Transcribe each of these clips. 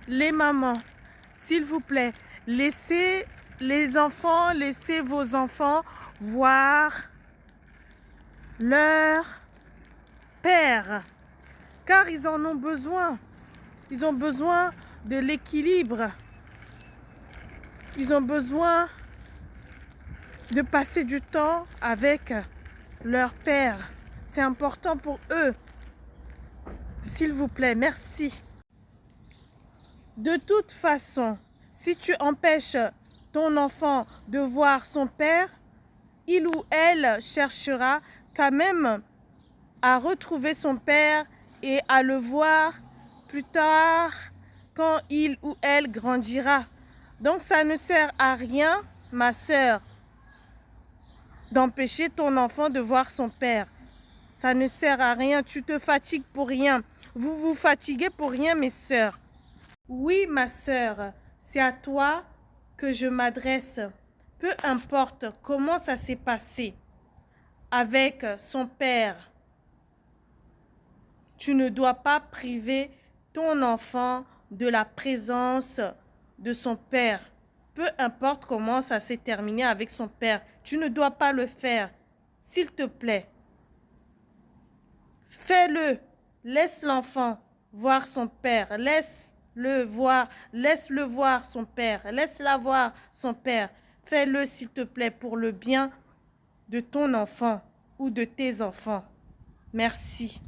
les mamans, s'il vous plaît, laissez les enfants, laissez vos enfants voir leur père, car ils en ont besoin. Ils ont besoin de l'équilibre. Ils ont besoin de passer du temps avec leur père. C'est important pour eux. S'il vous plaît, merci. De toute façon, si tu empêches ton enfant de voir son père, il ou elle cherchera quand même à retrouver son père et à le voir plus tard quand il ou elle grandira. Donc ça ne sert à rien, ma sœur, d'empêcher ton enfant de voir son père. Ça ne sert à rien, tu te fatigues pour rien. Vous vous fatiguez pour rien, mes sœurs. Oui, ma sœur, c'est à toi que je m'adresse. Peu importe comment ça s'est passé avec son père, tu ne dois pas priver ton enfant de la présence de son père. Peu importe comment ça s'est terminé avec son père, tu ne dois pas le faire. S'il te plaît, fais-le. Laisse l'enfant voir son père. Laisse-le voir son père. Laisse-la voir son père. Fais-le, s'il te plaît, pour le bien de ton enfant ou de tes enfants. Merci.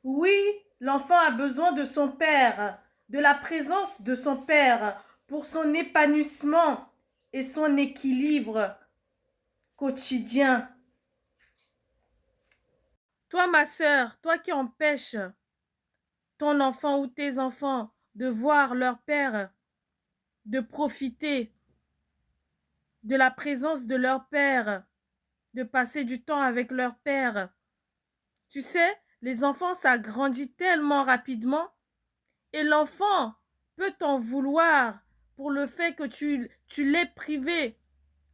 Oui, l'enfant a besoin de son père, de la présence de son père pour son épanouissement et son équilibre quotidien. Toi, ma sœur, toi qui empêches ton enfant ou tes enfants de voir leur père, de profiter de la présence de leur père, de passer du temps avec leur père. Tu sais, les enfants, ça grandit tellement rapidement et l'enfant peut t'en vouloir pour le fait que tu l'aies privé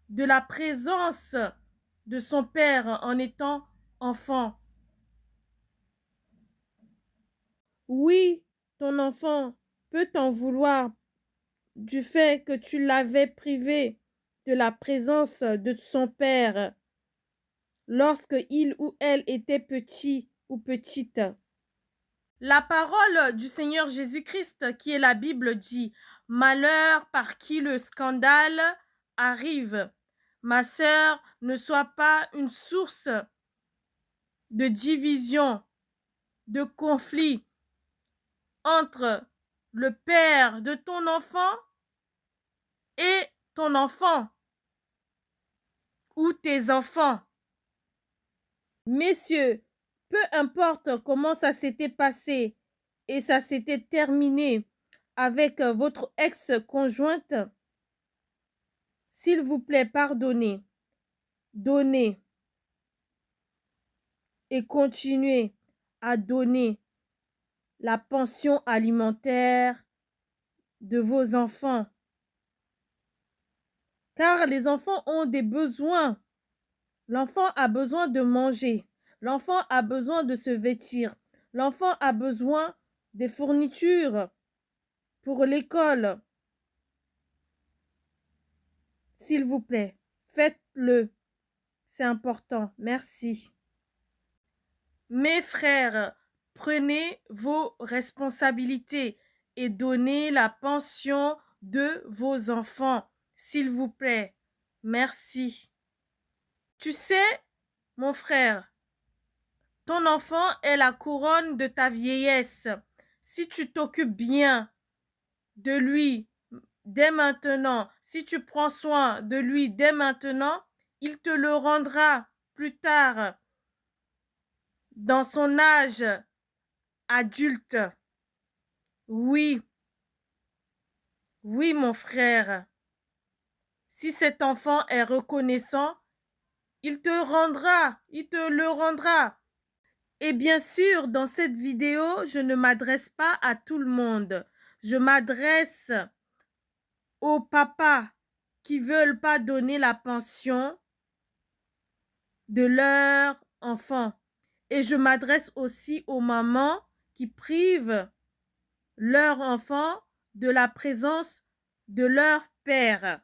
de la présence de son père en étant enfant. Oui, ton enfant peut t'en vouloir du fait que tu l'avais privé de la présence de son père lorsque il ou elle était petit ou petite. La parole du Seigneur Jésus-Christ, qui est la Bible, dit « Malheur par qui le scandale arrive ». Ma sœur, ne sois pas une source de division, de conflit entre le père de ton enfant et ton enfant ou tes enfants. Messieurs, peu importe comment ça s'était passé et ça s'était terminé avec votre ex-conjointe, s'il vous plaît, pardonnez, donnez et continuez à donner la pension alimentaire de vos enfants. Car les enfants ont des besoins. L'enfant a besoin de manger. L'enfant a besoin de se vêtir. L'enfant a besoin des fournitures pour l'école. S'il vous plaît, faites-le. C'est important. Merci. Mes frères, prenez vos responsabilités et donnez la pension de vos enfants. S'il vous plaît. Merci. Tu sais, mon frère, ton enfant est la couronne de ta vieillesse. Si tu t'occupes bien de lui dès maintenant, si tu prends soin de lui dès maintenant, il te le rendra plus tard dans son âge adulte. Oui, oui, mon frère. Si cet enfant est reconnaissant, il te le rendra. Et bien sûr, dans cette vidéo, je ne m'adresse pas à tout le monde. Je m'adresse aux papas qui ne veulent pas donner la pension de leur enfant. Et je m'adresse aussi aux mamans qui privent leur enfant de la présence de leur père.